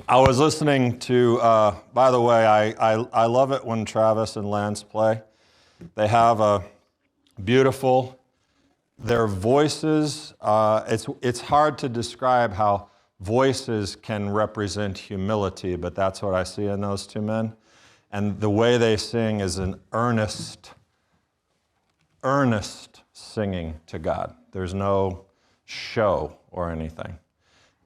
I was listening to, by the way, I love it when Travis and Lance play. They have a beautiful, their voices, it's hard to describe how voices can represent humility, but that's what I see in those two men. And the way they sing is an earnest singing to God. There's no show or anything.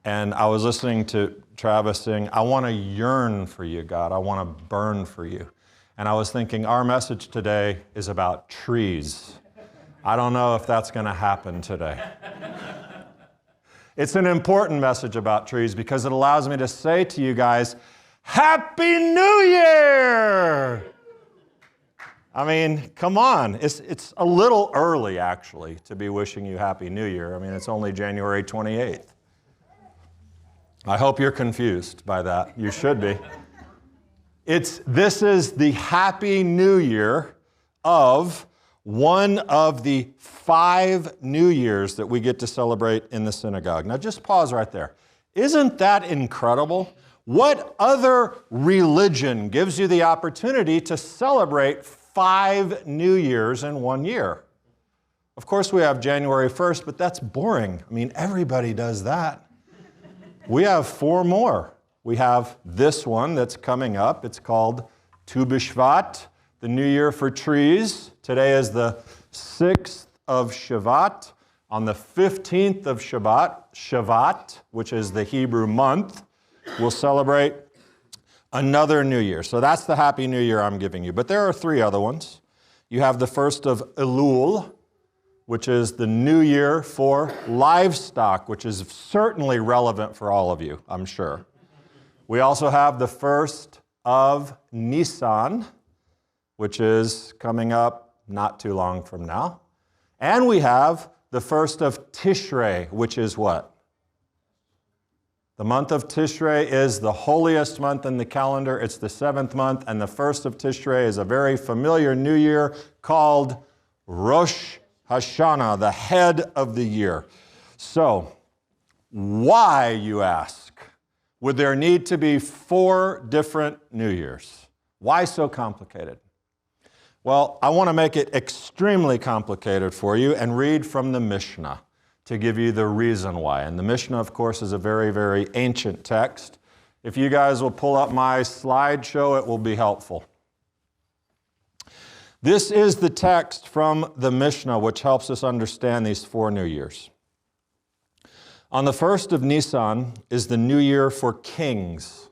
And I was listening to Travis sing, I want to yearn for you, God. I want to burn for you. And I was thinking, our message today is about trees. I don't know if that's going to happen today. It's an important message about trees because it allows me to say to you guys, Happy New Year! I mean, come on. It's a little early, actually, to be wishing you Happy New Year. I mean, it's only January 28th. I hope you're confused by that. You should be. This is the Happy New Year of one of the 5 New Years that we get to celebrate in the synagogue. Now just pause right there. Isn't that incredible? What other religion gives you the opportunity to celebrate 5 New Years in 1 year? Of course we have January 1st, but that's boring. I mean, everybody does that. We have 4 more. We have this one that's coming up. It's called BiShvat, the New Year for trees. Today is the 6th of Shabbat. On the 15th of Shabbat, which is the Hebrew month, we'll celebrate another New Year. So that's the Happy New Year I'm giving you. But there are 3 other ones. You have the 1st of Elul, which is the New Year for livestock, which is certainly relevant for all of you, I'm sure. We also have the 1st of Nisan, which is coming up not too long from now. And we have the 1st of Tishrei, which is what? The month of Tishrei is the holiest month in the calendar. It's the 7th month, and the 1st of Tishrei is a very familiar New Year called Rosh Hashanah, the head of the year. So, why, you ask, would there need to be 4 different New Years? Why so complicated? Well, I want to make it extremely complicated for you and read from the Mishnah to give you the reason why. And the Mishnah, of course, is a very, very ancient text. If you guys will pull up my slideshow, it will be helpful. This is the text from the Mishnah, which helps us understand these 4 New Years. On the 1st of Nisan is the New Year for kings.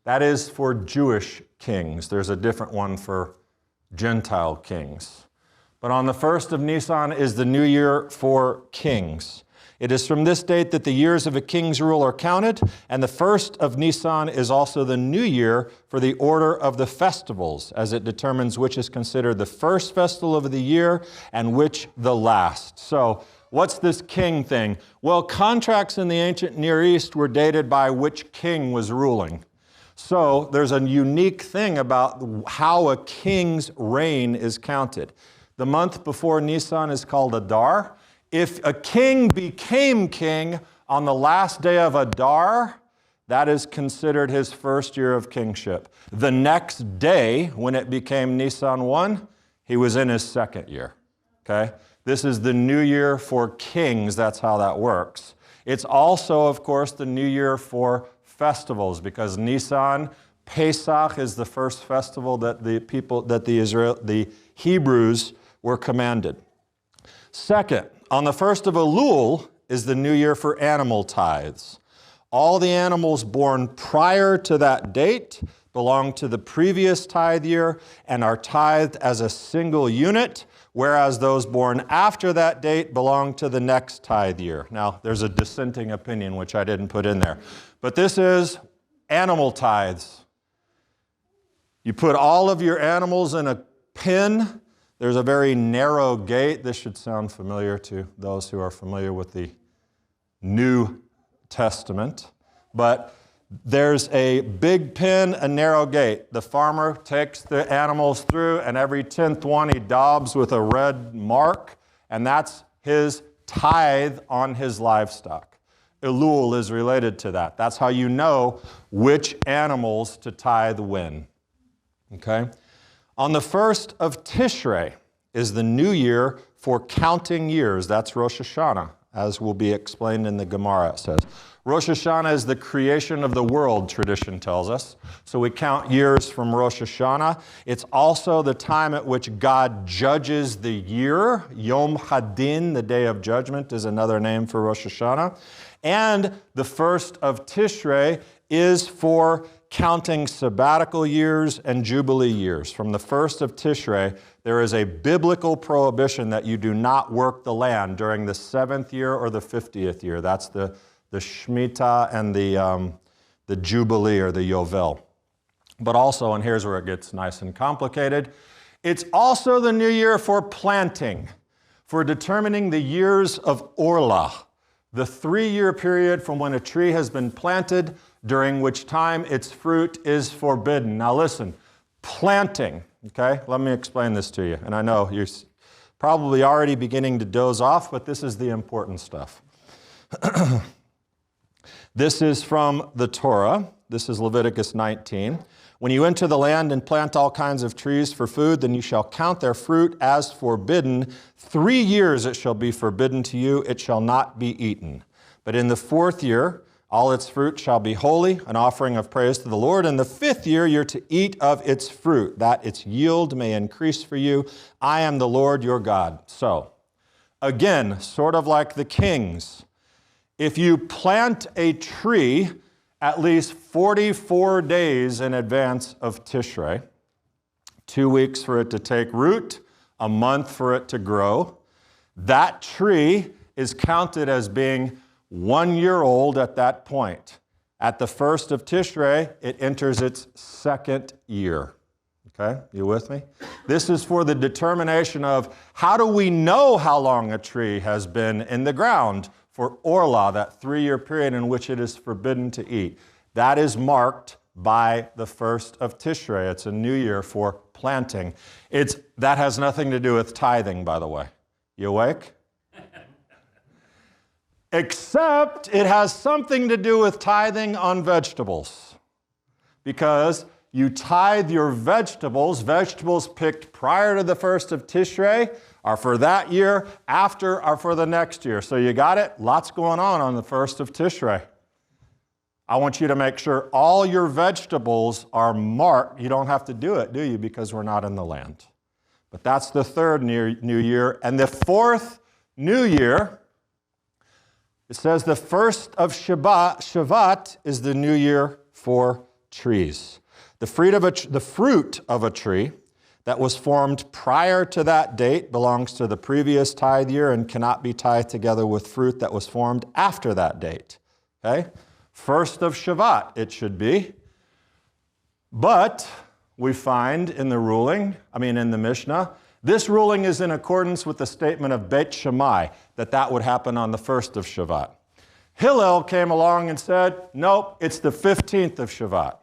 That is for Jewish kings. There's a different one for Gentile kings. But on the 1st of Nisan is the New Year for kings. It is from this date that the years of a king's rule are counted, and the 1st of Nisan is also the new year for the order of the festivals, as it determines which is considered the first festival of the year and which the last. So, what's this king thing? Well, contracts in the ancient Near East were dated by which king was ruling. So, there's a unique thing about how a king's reign is counted. The month before Nisan is called Adar. If a king became king on the last day of Adar, that is considered his first year of kingship. The next day, when it became Nisan 1, he was in his 2nd year. Okay? This is the new year for kings. That's how that works. It's also, of course, the new year for festivals, because Nisan, Pesach, is the first festival that the Hebrews were commanded. Second, on the 1st of Elul is the new year for animal tithes. All the animals born prior to that date belong to the previous tithe year and are tithed as a single unit, whereas those born after that date belong to the next tithe year. Now, there's a dissenting opinion, which I didn't put in there. But this is animal tithes. You put all of your animals in a pen. There's a very narrow gate. This should sound familiar to those who are familiar with the New Testament. But there's a big pen, a narrow gate. The farmer takes the animals through, and every 10th one he daubs with a red mark, and that's his tithe on his livestock. Elul is related to that. That's how you know which animals to tithe when. Okay? On the 1st of Tishrei is the new year for counting years. That's Rosh Hashanah, as will be explained in the Gemara, it says. Rosh Hashanah is the creation of the world, tradition tells us. So we count years from Rosh Hashanah. It's also the time at which God judges the year. Yom Hadin, the day of judgment, is another name for Rosh Hashanah. And the 1st of Tishrei is for counting sabbatical years and jubilee years. From the 1st of Tishrei, there is a biblical prohibition that you do not work the land during the 7th year or the 50th year. That's the Shemitah and the Jubilee or the Yovel. But also, and here's where it gets nice and complicated, it's also the new year for planting, for determining the years of Orlah, the 3-year period from when a tree has been planted, during which time its fruit is forbidden. Now listen, planting, okay? Let me explain this to you. And I know you're probably already beginning to doze off, but this is the important stuff. This is from the Torah. This is Leviticus 19. When you enter the land and plant all kinds of trees for food, then you shall count their fruit as forbidden. 3 years it shall be forbidden to you, it shall not be eaten. But in the 4th year, all its fruit shall be holy, an offering of praise to the Lord. In the 5th year, you're to eat of its fruit, that its yield may increase for you. I am the Lord your God. So, again, sort of like the kings, if you plant a tree at least 44 days in advance of Tishrei, 2 weeks for it to take root, a month for it to grow, that tree is counted as being 1 year old at that point. At the 1st of Tishrei, it enters its 2nd year. Okay, you with me? This is for the determination of how do we know how long a tree has been in the ground for Orlah, that 3-year period in which it is forbidden to eat. That is marked by the 1st of Tishrei. It's a new year for planting. That has nothing to do with tithing, by the way. You awake? Except it has something to do with tithing on vegetables. Because you tithe your vegetables picked prior to the 1st of Tishrei are for that year, after are for the next year. So you got it? Lots going on the 1st of Tishrei. I want you to make sure all your vegetables are marked. You don't have to do it, do you? Because we're not in the land. But that's the 3rd new year. And the 4th new year, it says the 1st of Shvat is the new year for trees. The fruit of a tree that was formed prior to that date belongs to the previous tithe year and cannot be tithed together with fruit that was formed after that date. Okay? 1st of Shvat, it should be. But we find in the Mishnah, this ruling is in accordance with the statement of Beit Shammai, that would happen on the 1st of Shvat. Hillel came along and said, nope, it's the 15th of Shvat.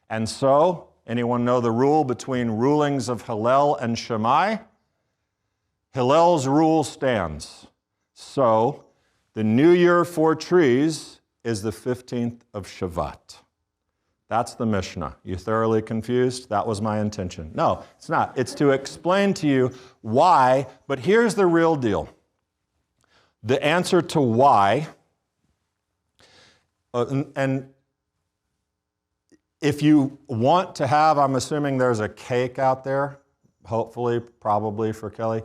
And so, anyone know the rule between rulings of Hillel and Shammai? Hillel's rule stands. So, the new year for trees is the 15th of Shvat. That's the Mishnah. You thoroughly confused? That was my intention. No, it's not. It's to explain to you why, but here's the real deal. The answer to why, and if you want to have, I'm assuming there's a cake out there, hopefully, probably for Kelly.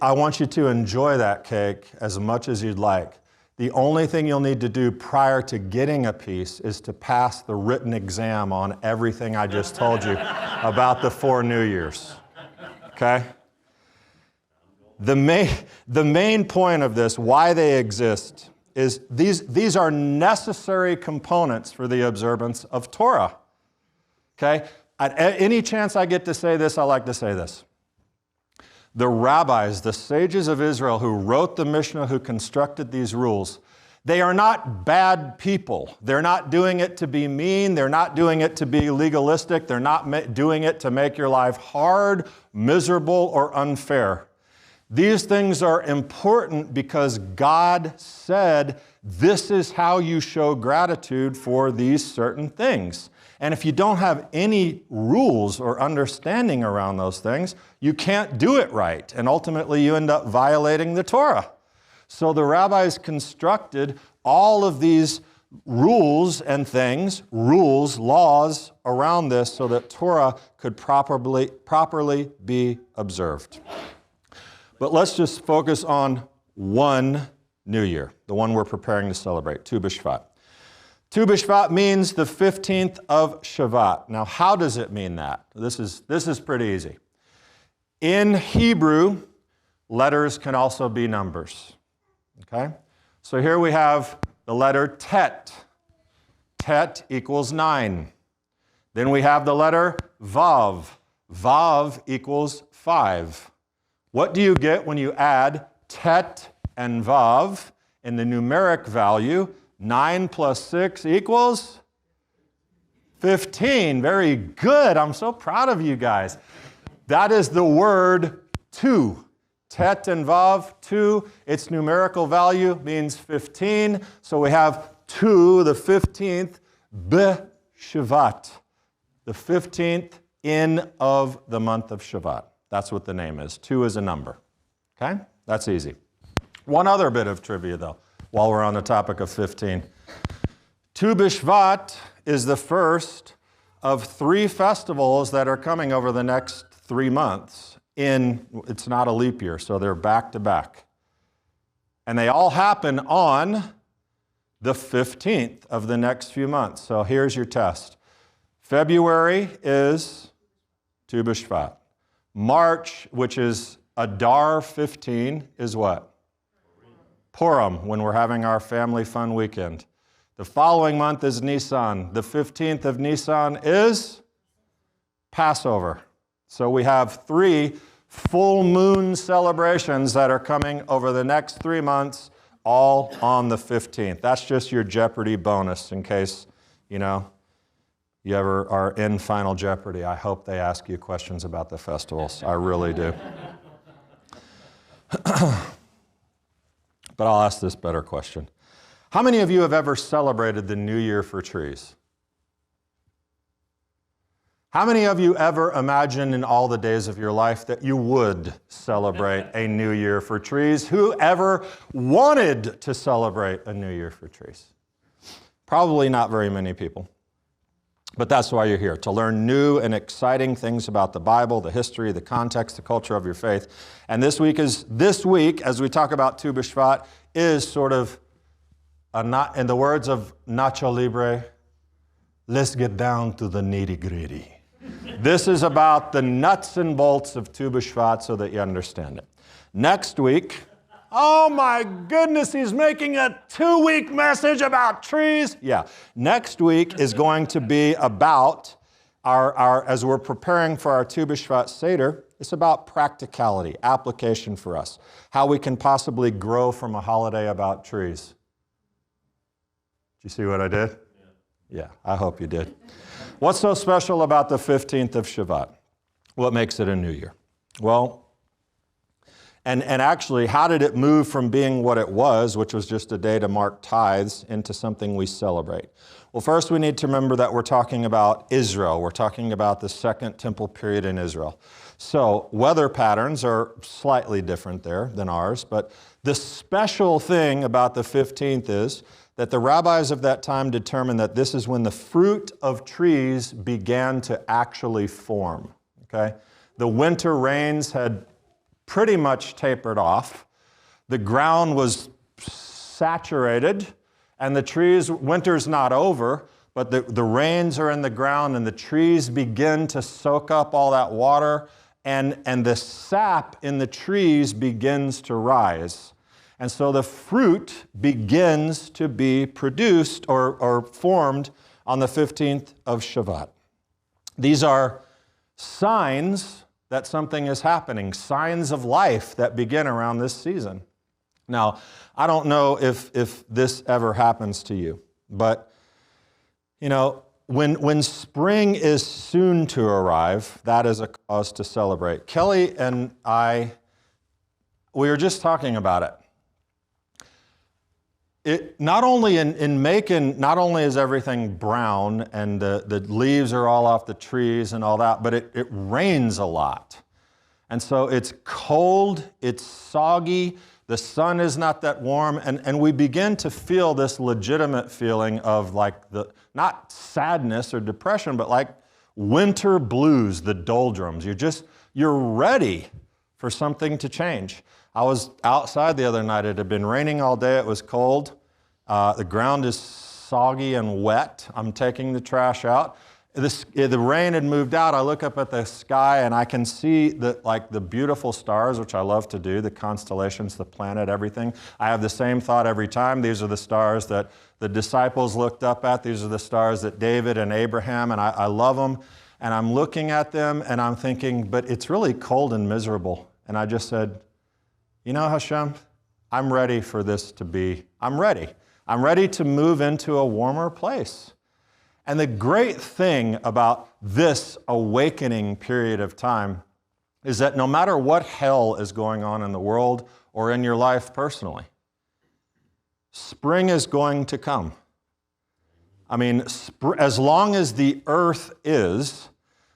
I want you to enjoy that cake as much as you'd like. The only thing you'll need to do prior to getting a piece is to pass the written exam on everything I just told you about the 4 New Years. Okay? The main point of this, why they exist, is these are necessary components for the observance of Torah. Okay? At any chance I get to say this, I like to say this. The rabbis, the sages of Israel who wrote the Mishnah, who constructed these rules, they are not bad people. They're not doing it to be mean. They're not doing it to be legalistic. They're not doing it to make your life hard, miserable, or unfair. These things are important because God said, this is how you show gratitude for these certain things. And if you don't have any rules or understanding around those things, you can't do it right. And ultimately, you end up violating the Torah. So the rabbis constructed all of these rules and things, rules, laws around this so that Torah could properly be observed. But let's just focus on one new year, the one we're preparing to celebrate, Tu BiShvat. Tu BiShvat means the 15th of Shabbat. Now, how does it mean that? This is pretty easy. In Hebrew, letters can also be numbers. Okay? So here we have the letter Tet. Tet equals 9. Then we have the letter Vav. Vav equals 5. What do you get when you add Tet and Vav in the numeric value? 9 plus 6 equals 15. Very good. I'm so proud of you guys. That is the word two. Tet and Vav, 2. Its numerical value means 15. So we have 2, the 15th, BiShvat, the 15th in of the month of Shabbat. That's what the name is. 2 is a number. Okay? That's easy. One other bit of trivia, though, while we're on the topic of 15. Tu BiShvat is the first of 3 festivals that are coming over the next 3 months. It's not a leap year, so they're back to back. And they all happen on the 15th of the next few months. So here's your test. February is Tu BiShvat. March, which is Adar 15, is what? Purim, when we're having our family fun weekend. The following month is Nisan. The 15th of Nisan is Passover. So we have 3 full moon celebrations that are coming over the next 3 months, all on the 15th. That's just your Jeopardy bonus in case, you ever are in Final Jeopardy. I hope they ask you questions about the festivals. I really do. But I'll ask this better question. How many of you have ever celebrated the New Year for trees? How many of you ever imagined in all the days of your life that you would celebrate a New Year for trees? Who ever wanted to celebrate a New Year for trees? Probably not very many people. But that's why you're here, to learn new and exciting things about the Bible, the history, the context, the culture of your faith. And this week, as we talk about Tu BiShvat, is sort of, in the words of Nacho Libre, let's get down to the nitty-gritty. This is about the nuts and bolts of Tu BiShvat so that you understand it. Next week, oh my goodness, he's making a 2-week message about trees. Yeah, next week is going to be about as we're preparing for our Tu BiShvat seder, it's about practicality, application for us, how we can possibly grow from a holiday about trees. Did you see what I did? Yeah, I hope you did. What's so special about the 15th of Shabbat? What makes it a new year? Well, and actually, how did it move from being what it was, which was just a day to mark tithes, into something we celebrate? Well, first we need to remember that we're talking about Israel. We're talking about the Second Temple period in Israel. So weather patterns are slightly different there than ours, but the special thing about the 15th is that the rabbis of that time determined that this is when the fruit of trees began to actually form. Okay? The winter rains had pretty much tapered off. The ground was saturated, and the trees, winter's not over, but the rains are in the ground, and the trees begin to soak up all that water, and the sap in the trees begins to rise. And so the fruit begins to be produced or formed on the 15th of Shabbat. These are signs that something is happening, signs of life that begin around this season. Now, I don't know if this ever happens to you, but when spring is soon to arrive, that is a cause to celebrate. Kelly and I we were just talking about it. Not only in Macon, not only is everything brown and the leaves are all off the trees and all that, but it rains a lot. And so it's cold, it's soggy, the sun is not that warm, and we begin to feel this legitimate feeling of like not sadness or depression, but like winter blues, the doldrums. You're ready for something to change. I was outside the other night. It had been raining all day. It was cold. The ground is soggy and wet. I'm taking the trash out. The rain had moved out. I look up at the sky and I can see the beautiful stars, which I love to do, the constellations, the planet, everything. I have the same thought every time. These are the stars that the disciples looked up at. These are the stars that David and Abraham, and I love them. And I'm looking at them and I'm thinking, but it's really cold and miserable. And I just said, you know, Hashem, I'm ready for this to be, I'm ready. I'm ready to move into a warmer place. And the great thing about this awakening period of time is that no matter what hell is going on in the world or in your life personally, spring is going to come. I mean, as long as the earth is,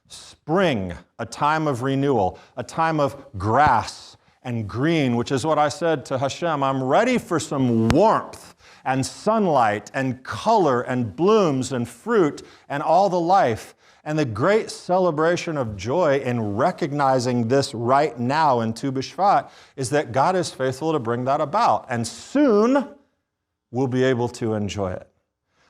spring, a time of renewal, a time of grass and green, which is what I said to Hashem, I'm ready for some warmth and sunlight and color and blooms and fruit and all the life. And the great celebration of joy in recognizing this right now in BiShvat is that God is faithful to bring that about. And soon we'll be able to enjoy it.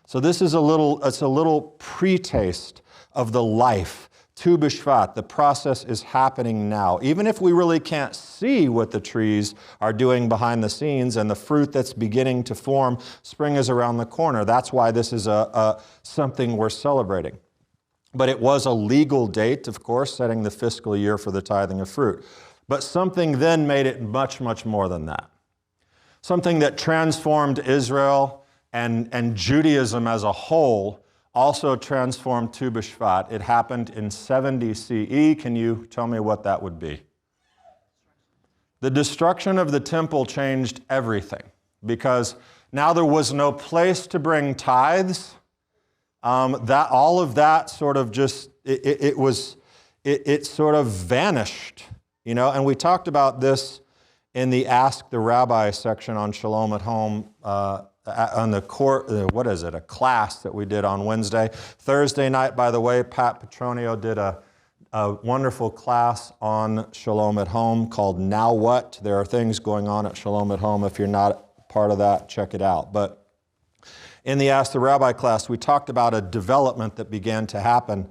So this is a little pre-taste of the life. BiShvat, the process is happening now. Even if we really can't see what the trees are doing behind the scenes and the fruit that's beginning to form, spring is around the corner. That's why this is something we're celebrating. But it was a legal date, of course, setting the fiscal year for the tithing of fruit. But something then made it much, much more than that. Something that transformed Israel and Judaism as a whole also transformed BiShvat. It happened in 70 CE. Can you tell me what that would be? The destruction of the temple changed everything because now there was no place to bring tithes. All of that sort of just, it sort of vanished, you know, and we talked about this in the Ask the Rabbi section on Shalom at Home, on the a class that we did on Wednesday. Thursday night, by the way, Pat Petronio did a wonderful class on Shalom at Home called Now What? There are things going on at Shalom at Home. If you're not part of that, check it out. But in the Ask the Rabbi class, we talked about a development that began to happen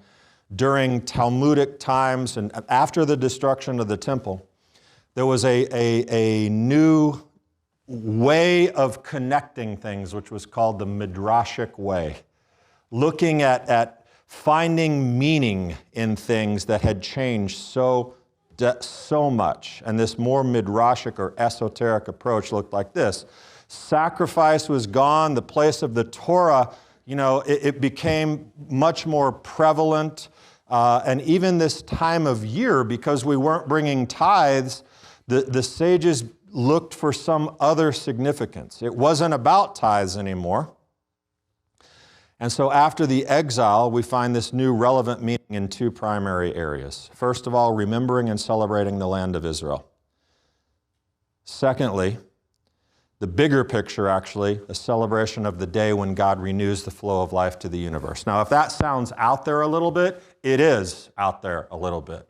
during Talmudic times and after the destruction of the temple. There was a new way of connecting things, which was called the Midrashic way, looking at finding meaning in things that had changed so much. And this more Midrashic or esoteric approach looked like this. Sacrifice was gone. The place of the Torah, you know, it became much more prevalent. And even this time of year, because we weren't bringing tithes, the sages looked for some other significance. It wasn't about tithes anymore. And so after the exile, we find this new relevant meaning in two primary areas. First of all, remembering and celebrating the land of Israel. Secondly, the bigger picture, actually, a celebration of the day when God renews the flow of life to the universe. Now, if that sounds out there a little bit, it is out there a little bit.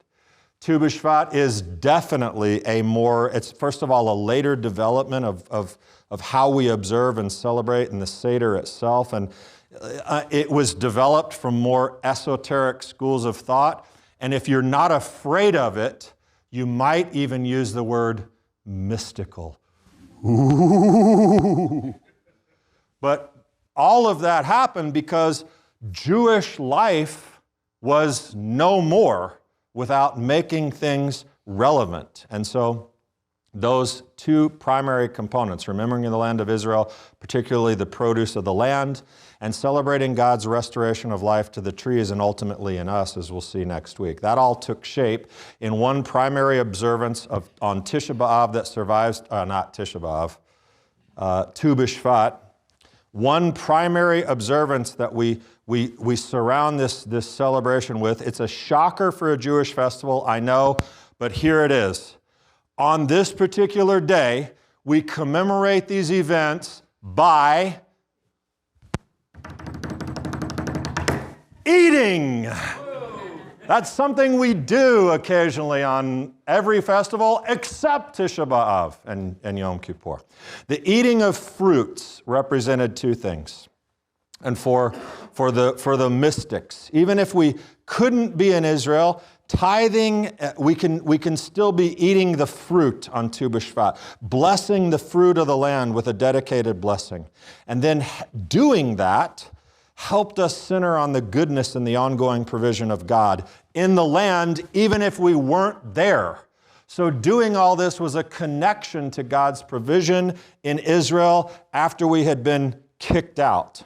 BiShvat is definitely it's first of all a later development of how we observe and celebrate in the seder itself, and it was developed from more esoteric schools of thought, and if you're not afraid of it, you might even use the word mystical. Ooh. But all of that happened because Jewish life was no more without making things relevant. And so those two primary components, remembering the land of Israel, particularly the produce of the land, and celebrating God's restoration of life to the trees and ultimately in us, as we'll see next week. That all took shape in one primary observance on Tisha B'Av that survives, not Tisha B'Av, Tu BiShvat. One primary observance that we surround this celebration with. It's a shocker for a Jewish festival, I know, but here it is. On this particular day, we commemorate these events by eating. That's something we do occasionally on every festival except Tisha B'Av and Yom Kippur. The eating of fruits represented two things. And for the mystics, even if we couldn't be in Israel, tithing, we can still be eating the fruit on Tu BiShvat, blessing the fruit of the land with a dedicated blessing. And then doing that helped us center on the goodness and the ongoing provision of God in the land, even if we weren't there. So doing all this was a connection to God's provision in Israel after we had been kicked out.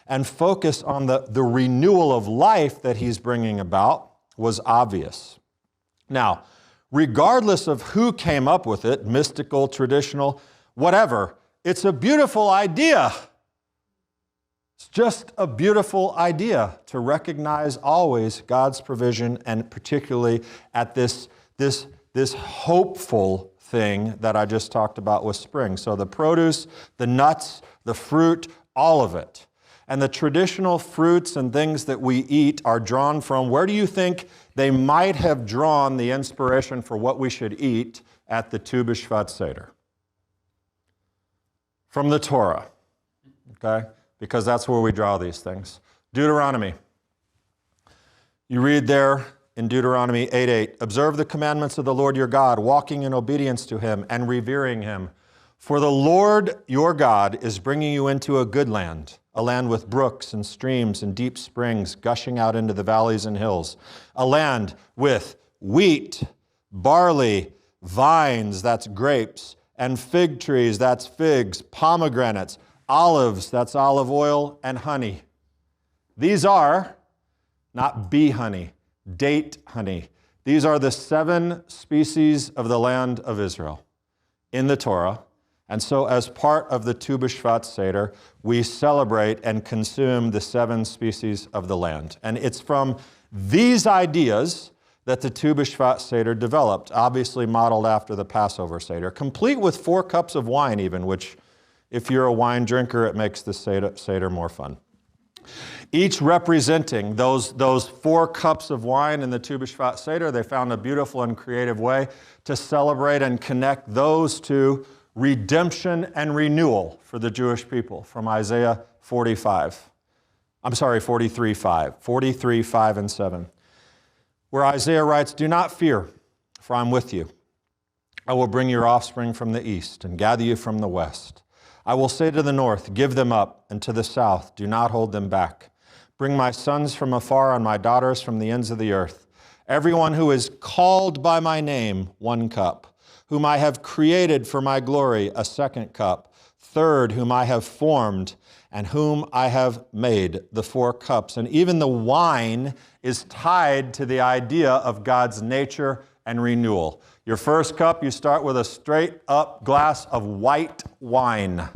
And focus on the renewal of life that he's bringing about was obvious. Now, regardless of who came up with it, mystical, traditional, whatever, it's a beautiful idea. It's just a beautiful idea to recognize always God's provision, and particularly at this hopeful thing that I just talked about with spring. So the produce, the nuts, the fruit, all of it. And the traditional fruits and things that we eat are drawn from, where do you think they might have drawn the inspiration for what we should eat at the Tu BiShvat Seder? From the Torah, okay? Because that's where we draw these things. Deuteronomy. You read there in Deuteronomy 8:8, observe the commandments of the Lord your God, walking in obedience to him and revering him. For the Lord your God is bringing you into a good land, a land with brooks and streams and deep springs gushing out into the valleys and hills, a land with wheat, barley, vines, that's grapes, and fig trees, that's figs, pomegranates, olives, that's olive oil, and honey. These are not bee honey, date honey. These are the 7 species of the land of Israel in the Torah. And so as part of the Tu BiShvat Seder, we celebrate and consume the 7 species of the land. And it's from these ideas that the Tu BiShvat Seder developed, obviously modeled after the Passover Seder, complete with 4 cups of wine even, which if you're a wine drinker, it makes the Seder more fun. Each representing those 4 cups of wine in the Tu BiShvat Seder, they found a beautiful and creative way to celebrate and connect those to redemption and renewal for the Jewish people from Isaiah 43:5, and 7, where Isaiah writes, do not fear, for I'm with you. I will bring your offspring from the east and gather you from the west. I will say to the north, give them up, and to the south, do not hold them back. Bring my sons from afar and my daughters from the ends of the earth. Everyone who is called by my name, 1 cup. Whom I have created for my glory, a 2nd cup. 3rd, whom I have formed, and whom I have made, the 4 cups. And even the wine is tied to the idea of God's nature and renewal. Your 1st cup, you start with a straight up glass of white wine.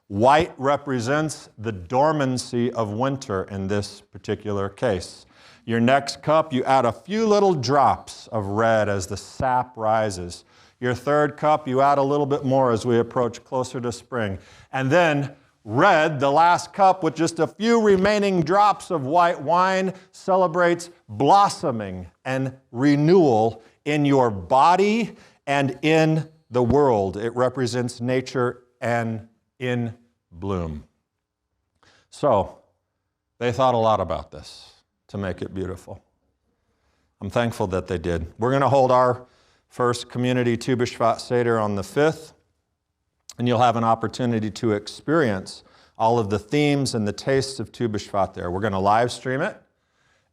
White represents the dormancy of winter in this particular case. Your next cup, you add a few little drops of red as the sap rises. Your 3rd cup, you add a little bit more as we approach closer to spring. And then red, the last cup with just a few remaining drops of white wine, celebrates blossoming and renewal in your body and in the world. It represents nature and in bloom. So, they thought a lot about this to make it beautiful. I'm thankful that they did. We're going to hold our first community Tu BiShvat Seder on the 5th, and you'll have an opportunity to experience all of the themes and the tastes of Tu BiShvat there. We're going to live stream it,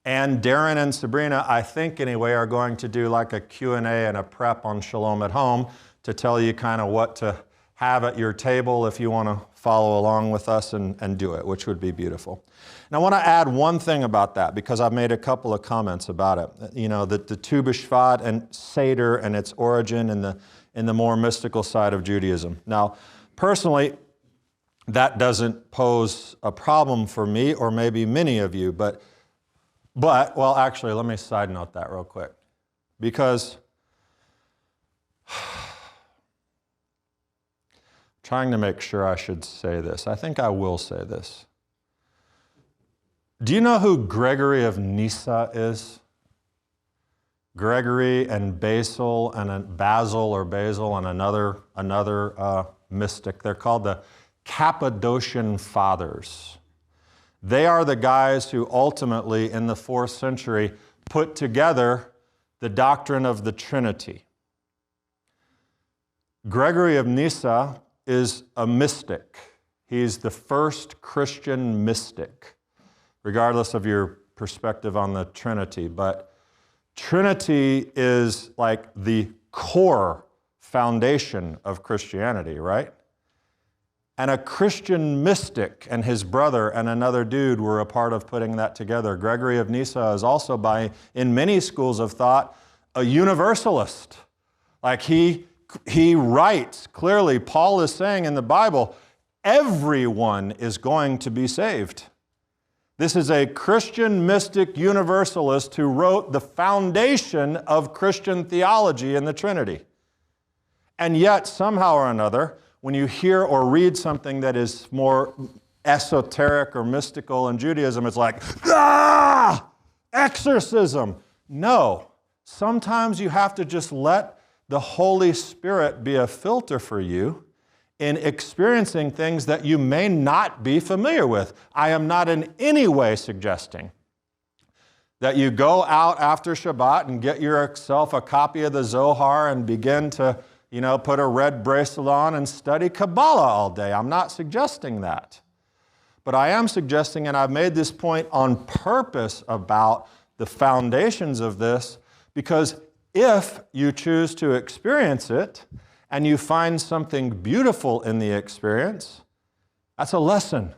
and Darren and Sabrina, I think anyway, are going to do like a Q&A and a prep on Shalom at Home to tell you kind of what to have at your table if you want to follow along with us and do it, which would be beautiful. And I want to add one thing about that because I've made a couple of comments about it. You know, the BiShvat and seder and its origin in the more mystical side of Judaism. Now, personally, that doesn't pose a problem for me or maybe many of you, but well, actually, let me side note that real quick. Because trying to make sure I should say this. I think I will say this. Do you know who Gregory of Nyssa is? Gregory and Basil and Basil and another mystic. They're called the Cappadocian Fathers. They are the guys who ultimately, in the 4th century, put together the doctrine of the Trinity. Gregory of Nyssa is a mystic. He's the first Christian mystic, regardless of your perspective on the Trinity. But Trinity is like the core foundation of Christianity, right? And a Christian mystic and his brother and another dude were a part of putting that together. Gregory of Nyssa is also, in many schools of thought, a universalist. Like he writes clearly, Paul is saying in the Bible, everyone is going to be saved. This is a Christian mystic universalist who wrote the foundation of Christian theology in the Trinity. And yet, somehow or another, when you hear or read something that is more esoteric or mystical in Judaism, it's like, exorcism. No, sometimes you have to just let the Holy Spirit be a filter for you in experiencing things that you may not be familiar with. I am not in any way suggesting that you go out after Shabbat and get yourself a copy of the Zohar and begin to, put a red bracelet on and study Kabbalah all day. I'm not suggesting that. But I am suggesting, and I've made this point on purpose about the foundations of this, because if you choose to experience it and you find something beautiful in the experience, that's a lesson.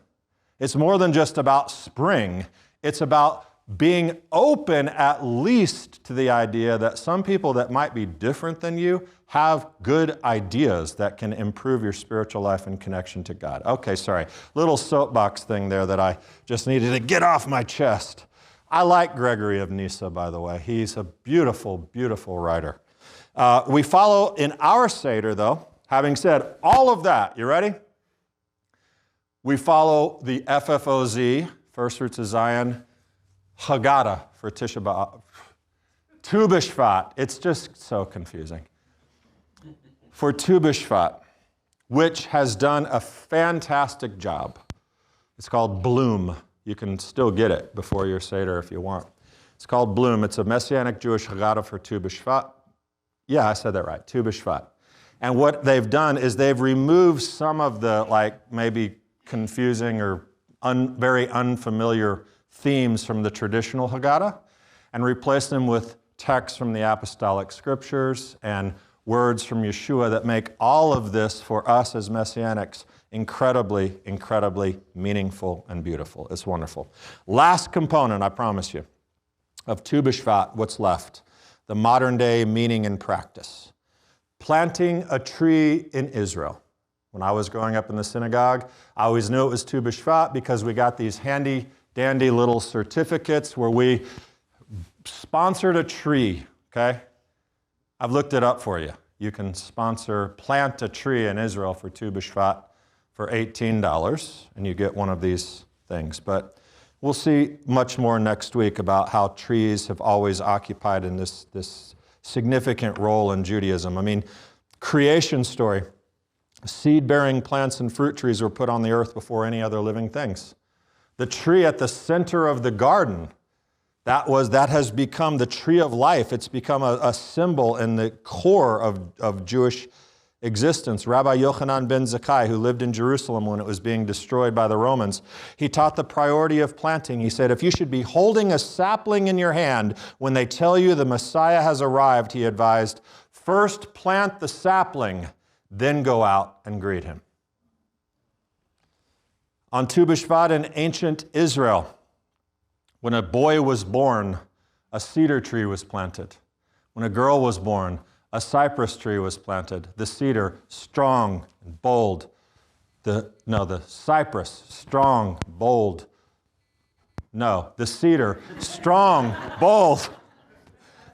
It's more than just about spring. It's about being open at least to the idea that some people that might be different than you have good ideas that can improve your spiritual life and connection to God. Okay, sorry. Little soapbox thing there that I just needed to get off my chest. I like Gregory of Nyssa, by the way. He's a beautiful, beautiful writer. We follow in our seder, though, having said all of that, you ready? We follow the FFOZ, First Fruits of Zion, Haggadah for Tisha B'Av, Tu BiShvat. It's just so confusing. For Tu BiShvat, which has done a fantastic job. It's called Bloom. You can still get it before your seder if you want. It's called Bloom. It's a Messianic Jewish Haggadah for Tu BiShvat. Yeah, I said that right, Tu BiShvat. And what they've done is they've removed some of the maybe confusing or very unfamiliar themes from the traditional Haggadah and replaced them with texts from the apostolic scriptures and words from Yeshua that make all of this for us as Messianics incredibly, incredibly meaningful and beautiful. It's wonderful. Last component, I promise you, of Tu BiShvat, what's left? The modern day meaning and practice. Planting a tree in Israel. When I was growing up in the synagogue, I always knew it was Tu BiShvat because we got these handy dandy little certificates where we sponsored a tree, okay? I've looked it up for you. You can plant a tree in Israel for Tu BiShvat for $18, and you get one of these things. But we'll see much more next week about how trees have always occupied in this significant role in Judaism. I mean, creation story. Seed-bearing plants and fruit trees were put on the earth before any other living things. The tree at the center of the garden, that has become the tree of life. It's become a symbol in the core of Jewish existence. Rabbi Yochanan ben Zakkai, who lived in Jerusalem when it was being destroyed by the Romans, he taught the priority of planting. He said, if you should be holding a sapling in your hand when they tell you the Messiah has arrived, he advised, First plant the sapling, then go out and greet him. On Tu BiShvat in ancient Israel, when a boy was born, a cedar tree was planted. When a girl was born, a cypress tree was planted. The cedar, strong and bold. The cypress, strong, bold. No, the cedar, strong, bold.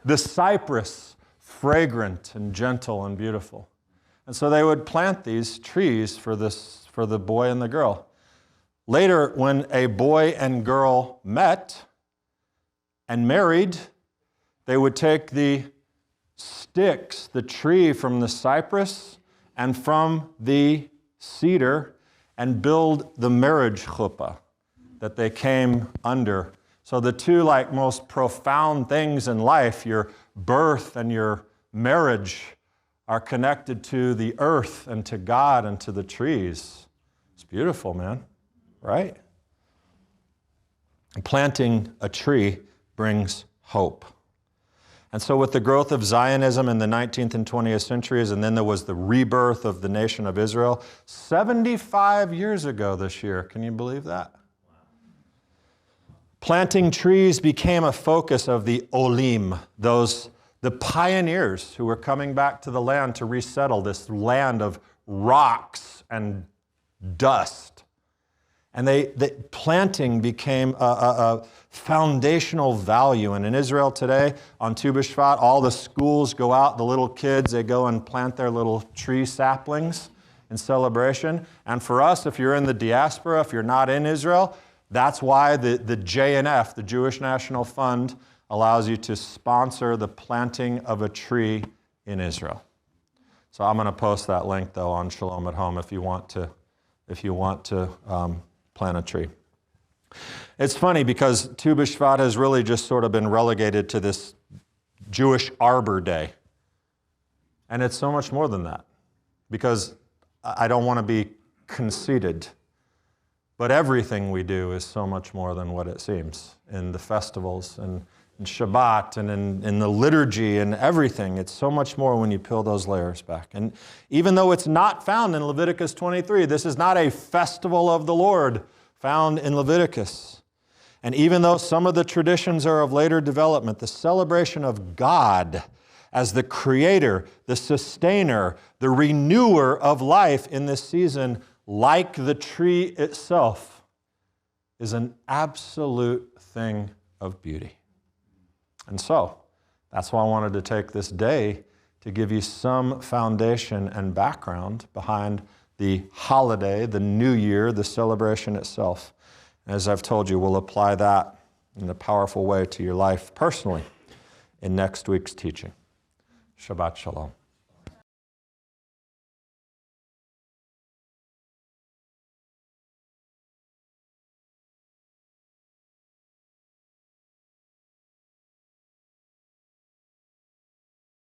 The cypress, fragrant and gentle and beautiful. And so they would plant these trees for the boy and the girl. Later, when a boy and girl met and married, they would take the sticks, the tree from the cypress and from the cedar, and build the marriage chuppah that they came under. So the two most profound things in life, your birth and your marriage, are connected to the earth and to God and to the trees. It's beautiful, man, right? And planting a tree brings hope. And so with the growth of Zionism in the 19th and 20th centuries, and then there was the rebirth of the nation of Israel, 75 years ago this year. Can you believe that? Planting trees became a focus of the Olim, the pioneers who were coming back to the land to resettle this land of rocks and dust. And the planting became a foundational value. And in Israel today, on Tu BiShvat, all the schools go out, the little kids, they go and plant their little tree saplings in celebration. And for us, if you're in the diaspora, if you're not in Israel, that's why the JNF, the Jewish National Fund, allows you to sponsor the planting of a tree in Israel. So I'm going to post that link, though, on Shalom at Home if you want to plant a tree. It's funny because Tu BiShvat has really just sort of been relegated to this Jewish Arbor Day. And it's so much more than that, because I don't want to be conceited. But everything we do is so much more than what it seems in the festivals and in Shabbat and in the liturgy and everything. It's so much more when you peel those layers back. And even though it's not found in Leviticus 23, this is not a festival of the Lord found in Leviticus. And even though some of the traditions are of later development, the celebration of God as the creator, the sustainer, the renewer of life in this season, like the tree itself, is an absolute thing of beauty. And so, that's why I wanted to take this day to give you some foundation and background behind the holiday, the New Year, the celebration itself. And as I've told you, we'll apply that in a powerful way to your life personally in next week's teaching. Shabbat Shalom.